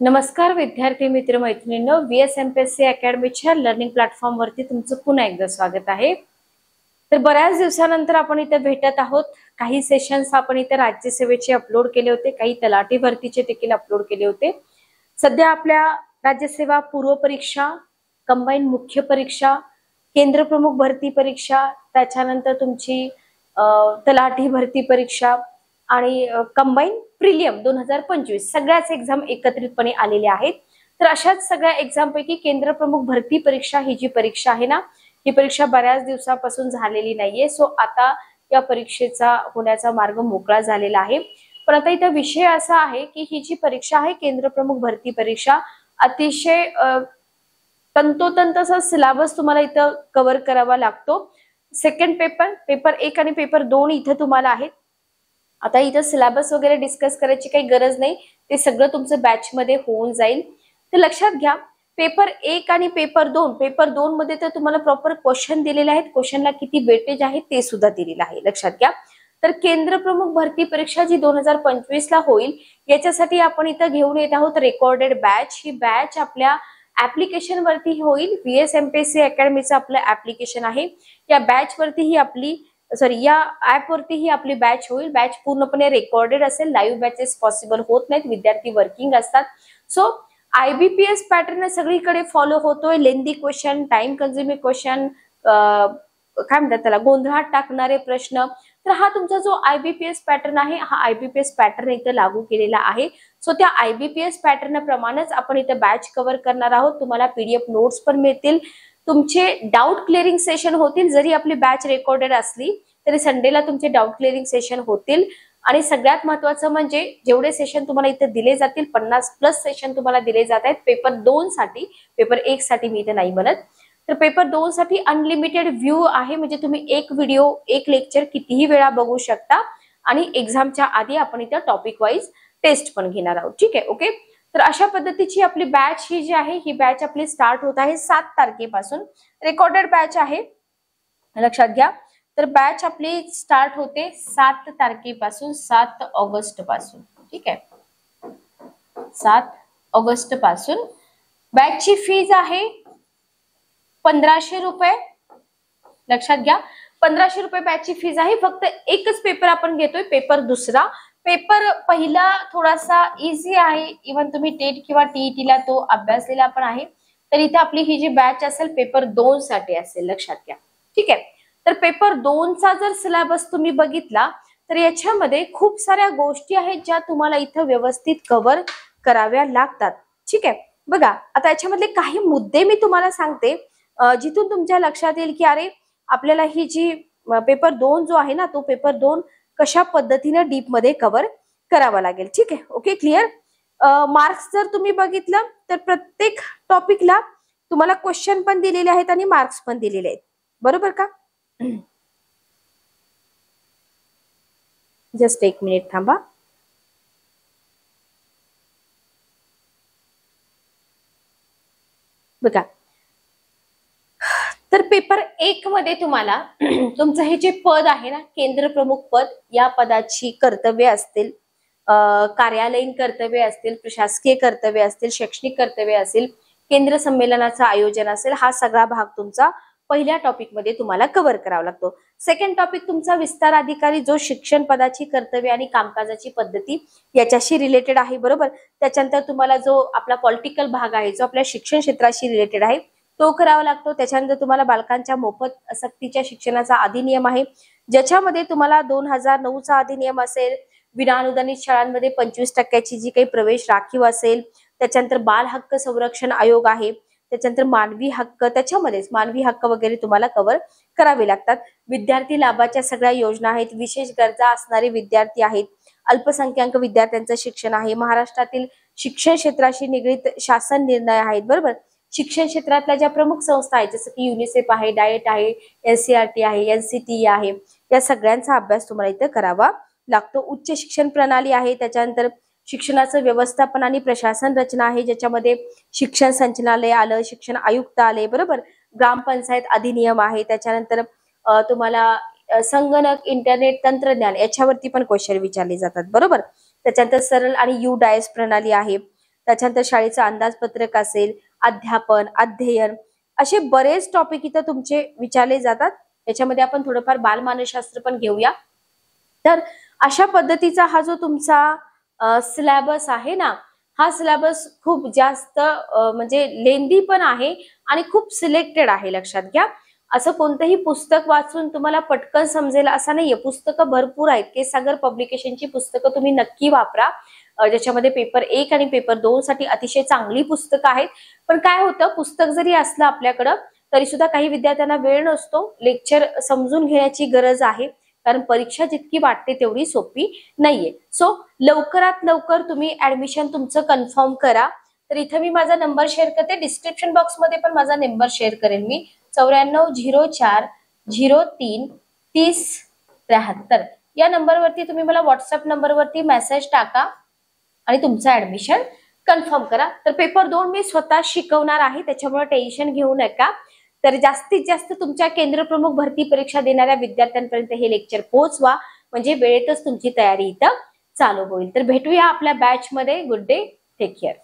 नमस्कार विद्यार्थी मित्र मैत्रिणींनो, VSMPSC अकॅडमीच्या लर्निंग प्लॅटफॉर्म वरती तुमचं पुन्हा एकदा स्वागत आहे। तर बऱ्याच दिवसानंतर आपण इथे भेटत आहोत। काही सेशन्स आपण इथे राज्यसेवेचे अपलोड केले होते, काही तलाठी भरतीचे देखील अपलोड केले होते। सध्या आपल्या राज्यसेवा पूर्व परीक्षा, कंबाईन मुख्य परीक्षा, केंद्र प्रमुख भरती परीक्षा, त्याच्यानंतर तुमची तलाठी भरती परीक्षा आणि कंबाईन प्रिलियम 2025 सगळ्याच एक्झाम एकत्रितपणे आलेल्या आहेत। तर अशाच सगळ्या एक्झाम पैकी केंद्र प्रमुख भरती परीक्षा ही जी परीक्षा आहे ना, ही परीक्षा बऱ्याच दिवसापासून झालेली नाहीये। सो आता या परीक्षेचा होण्याचा मार्ग मोकळा झालेला आहे। पण आता इथं विषय असा आहे की ही जी परीक्षा आहे केंद्र प्रमुख भरती परीक्षा, अतिशय तंतोतंत असा सिलेबस तुम्हाला इथं कव्हर करावा लागतो। सेकंड पेपर 1 आणि पेपर 2 इथं तुम्हाला आहेत। आता इथं सिलेबस वगैरे डिस्कस करायची काही गरज नाही, ते सगळं तुमचं बॅच मध्ये होऊन जाईल। तर लक्षात घ्या, पेपर 1 आणि पेपर 2 मध्ये तर तुम्हाला प्रॉपर क्वेश्चन दिलेले आहेत, क्वेश्चनला किती वेटेज आहे ते सुद्धा दिलेलं आहे, लक्षात घ्या। तर केंद्र प्रमुख भरती परीक्षा जी 2025 ला होईल, याच्यासाठी आपण इथं घेऊन येत आहोत रेकॉर्डेड बॅच। ही बॅच आपल्या ऍप्लिकेशन वरती होईल। VSMPSC अकॅडमीचं आपलं ऍप्लिकेशन आहे, या बॅच वरती ही आपली या ऍप वरती ही आपली बॅच होईल। बॅच पूर्णपणे रेकॉर्डेड असेल, लाईव्ह बॅचेस पॉसिबल होत नाहीत, विद्यार्थी वर्किंग असतात। सो IBPS पॅटर्न सगळीकडे फॉलो होतोय। Lengthy question, time consuming question, काय म्हणतात त्याला, गोंधळात टाकणारे प्रश्न। तर हा तुमचा जो IBPS पॅटर्न आहे, हा IBPS पॅटर्न इथे लागू केलेला आहे। सो त्या IBPS पॅटर्न प्रमाणेच आपण इथे बॅच कव्हर करणार आहोत। तुम्हाला PDF नोट्स पण मिळतील, तुमचे डाऊट क्लिअरिंग सेशन होतील। जरी आपली बॅच रेकॉर्डेड असली तरी संडेला तुमचे डाऊट क्लिअरिंग सेशन होतील। आणि सगळ्यात महत्त्वाचं म्हणजे जेवढे सेशन तुम्हाला इथे दिले जातील, 50+ सेशन तुम्हाला दिले जात आहेत पेपर 2 साठी। पेपर 1 साठी मी इथे नाही म्हणत। तर पेपर 2 साठी अनलिमिटेड व्ह्यू आहे, म्हणजे तुम्ही एक व्हिडिओ, एक लेक्चर कितीही वेळा बघू शकता। आणि एक्झामच्या आधी आपण इथे टॉपिक वाईज टेस्ट पण घेणार आहोत, ठीक आहे, ओके। तर अशा पद्धतीची आपली बॅच ही जी आहे, ही बॅच आपली स्टार्ट होत आहे 7 तारखेपासून। रेकॉर्डेड बॅच आहे, लक्षात घ्या। तर बॅच आपली स्टार्ट होते 7 तारखेपासून, 7 ऑगस्ट पासून, ठीक आहे, 7 ऑगस्ट पासून। बॅचची फीज आहे 1500 रुपये, लक्षात घ्या। 1500 रुपये बॅचची फीज आहे। फक्त एकच पेपर आपण घेतोय, पेपर दुसरा। पेपर पहिला थोडासा इझी आहे, इव्हन तुम्ही टेट किंवा TET ला तो अभ्यासलेला पण आहे। तर इथे आपली ही जी बॅच असेल पेपर 2 साठी असेल, लक्षात घ्या, ठीक आहे। तर पेपर 2 चा जर सिलेबस तुम्ही बघितला तर याच्यामध्ये खूप साऱ्या गोष्टी आहेत ज्या तुम्हाला इथं व्यवस्थित कव्हर कराव्या लागतात, ठीक आहे। बघा, आता याच्यामधले काही मुद्दे मी तुम्हाला सांगते, जिथून तुमच्या लक्षात येईल की अरे आपल्याला ही जी पेपर 2 जो आहे ना, तो पेपर 2 कशा पद्धतीने डीप मध्ये कव्हर करावा लागेल, ठीक आहे, ओके, क्लिअर। मार्क्स जर तुम्ही बघितलं तर प्रत्येक टॉपिकला तुम्हाला क्वेश्चन पण दिलेले आहेत आणि मार्क्स पण दिलेले आहेत, बरोबर का? जस्ट 1 मिनिट थांबा। बघा, तर पेपर 1 मध्ये तुम्हाला तुमचं हे जे पद आहे ना, केंद्र प्रमुख पद, या पदाची कर्तव्य असतील, कार्यालयीन कर्तव्य असतील, प्रशासकीय कर्तव्य असतील, शैक्षणिक कर्तव्य असेल, केंद्र संमेलनाचं आयोजन असेल, हा सगळा भाग तुमचा पहिल्या टॉपिक मध्ये तुम्हाला कव्हर करावा लागतो। सेकंड टॉपिक तुमचा विस्तार अधिकारी, जो शिक्षण पदाची कर्तव्य आणि कामकाजाची पद्धती याच्याशी रिलेटेड आहे, बरोबर। त्याच्यानंतर तुम्हाला जो आपला पॉलिटिकल भाग आहे, जो आपल्या शिक्षण क्षेत्राशी रिलेटेड आहे, तो करावा लागतो। त्याच्यानंतर तुम्हाला बालकांच्या मोफत सक्तीच्या शिक्षणाचा अधिनियम आहे, ज्याच्यामध्ये तुम्हाला 2009 चा अधिनियम असेल, विनाअनुदानित शाळांमध्ये 25% जी काही प्रवेश राखीव असेल, त्याच्यानंतर बाल हक्क संरक्षण आयोग आहे, त्याच्यानंतर मानवी हक्क, त्याच्यामध्येच मानवी हक्क वगैरे तुम्हाला कव्हर करावे लागतात। विद्यार्थी लाभाच्या सगळ्या योजना आहेत, विशेष गरजा असणारे विद्यार्थी आहेत, अल्पसंख्याक विद्यार्थ्यांचं शिक्षण आहे, महाराष्ट्रातील शिक्षण क्षेत्राशी निगडीत शासन निर्णय आहेत, बरोबर। शिक्षण क्षेत्रातल्या ज्या प्रमुख संस्था आहेत, जसं की युनिसेफ आहे, डाएट आहे, NCERT आहे, NCTE आहे, या सगळ्यांचा अभ्यास तुम्हाला इथे करावा लागतो। उच्च शिक्षण प्रणाली आहे, त्याच्यानंतर शिक्षणाचं व्यवस्थापन आणि प्रशासन रचना आहे, ज्याच्यामध्ये शिक्षण संचालनालय आलं, शिक्षण आयुक्त आले, बरोबर। ग्रामपंचायत अधिनियम आहे, त्याच्यानंतर तुम्हाला संगणक, इंटरनेट, तंत्रज्ञान याच्यावरती पण क्वेश्चन विचारले जातात, बरोबर। त्याच्यानंतर सरळ आणि UDAS प्रणाली आहे, त्याच्यानंतर शाळेचं अंदाजपत्रक असेल, अध्यापन, अध्ययन, असे बरेच टॉपिक इथं तुमचे विचारले जातात. याच्यामध्ये आपण थोडंफार बालमानसशास्त्र पण घेऊया. तर अशा पद्धतीचा हा जो तुमचा सिलेबस आहे ना, हा सिलेबस खूप जास्त म्हणजे लेंदी पण आहे आणि खूप सिलेक्टेड आहे. लक्षात घ्या, असं कोणतंही पुस्तक वाचून तुम्हाला पटकन समजेल असं नाहीये. पुस्तकं भरपूर आहेत. के सागर पब्लिकेशनची पुस्तकं तुम्ही नक्की वापरा, ज्याच्यामध्ये पेपर 1 आणि पेपर 2 साठी अतिशय चांगली पुस्तकं आहेत. पण काय होतं, पुस्तक जरी असलं आपल्याकडं तरी सुद्धा काही विद्यार्थ्यांना वेळ नसतो. लेक्चर समजून घेण्याची गरज आहे, कारण परीक्षा जितकी वाटते तेवढी सोपी नाहीये. सो लवकरात लवकर तुम्ही ऍडमिशन तुमचं कन्फर्म करा. तर इथं मी माझा नंबर शेअर करते, डिस्क्रिप्शन बॉक्स मध्ये पण माझा नंबर शेअर करेन मी, 9404033073. या नंबरवरती तुम्ही मला व्हॉट्सअप नंबरवरती मेसेज टाका आणि तुमचं ऍडमिशन कन्फर्म करा. तर पेपर 2 मी स्वतः शिकवणार आहे, त्याच्यामुळे टेन्शन घेऊ नका. तर जास्तीत जास्त तुमच्या केंद्रप्रमुख भरती परीक्षा देणाऱ्या विद्यार्थ्यांपर्यंत हे लेक्चर पोहोचवा, म्हणजे वेळेतच तुमची तयारी इथं चालू होईल. तर भेटूया आपल्या बॅच मध्ये. Good day, take care.